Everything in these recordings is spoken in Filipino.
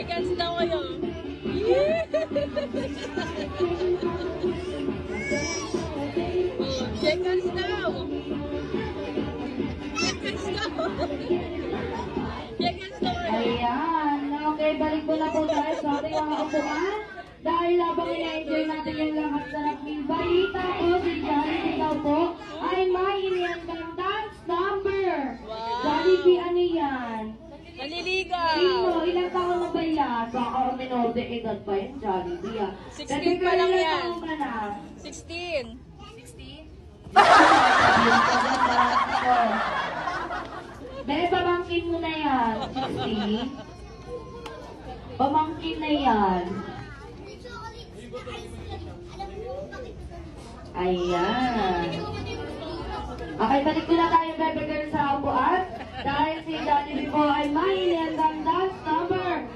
Shake hands daw kayo. Oh, shake hands daw. Shake hands daw. Shake hands daw kayo. Ayan. Okay, balik mo na po tayo sa ating mga upuan. Dahil habang i-enjoy natin yung lahat sa balita ko, si Jollibee daw po ay may inihandang dance number. Wow. Jollibee, ano yan? Naliligaw. Sino? Ilang taon na ba yan? Baka minor de edad pa yun, Jollibee. 16 pa lang yan. Ilang taon ka na? 16. Dahil pamangkin mo na yan, 16. Pamangkin na yan. Ayan. Okay, balik ko na tayo, Bebe Girl, sa upuan. Dahil si Jollibee po ay may inihandang dance number.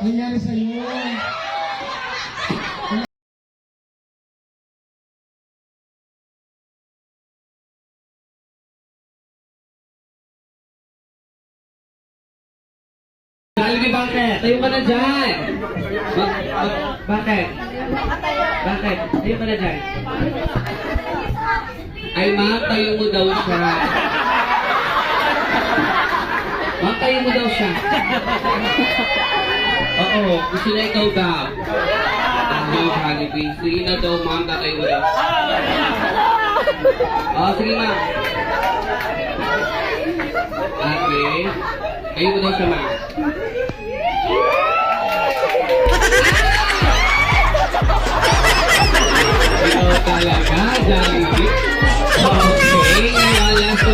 Nangyari sa'yo. Jollibee, bakit? Tayo ka na dyan! Bakit? Bakit? Tayo ka na dyan. Ay, ma'am, tayo mo daw siya. Ma'am, tayo mo daw siya. Oo, gusto na ikaw daw. Ano, Jollibee? Sige na daw, ma'am, tatayo mo daw. Oo, sige, ma'am. Okay. Tayo mo daw siya, ma'am. Ikaw talaga, Jollibee. Okay, ngayon, last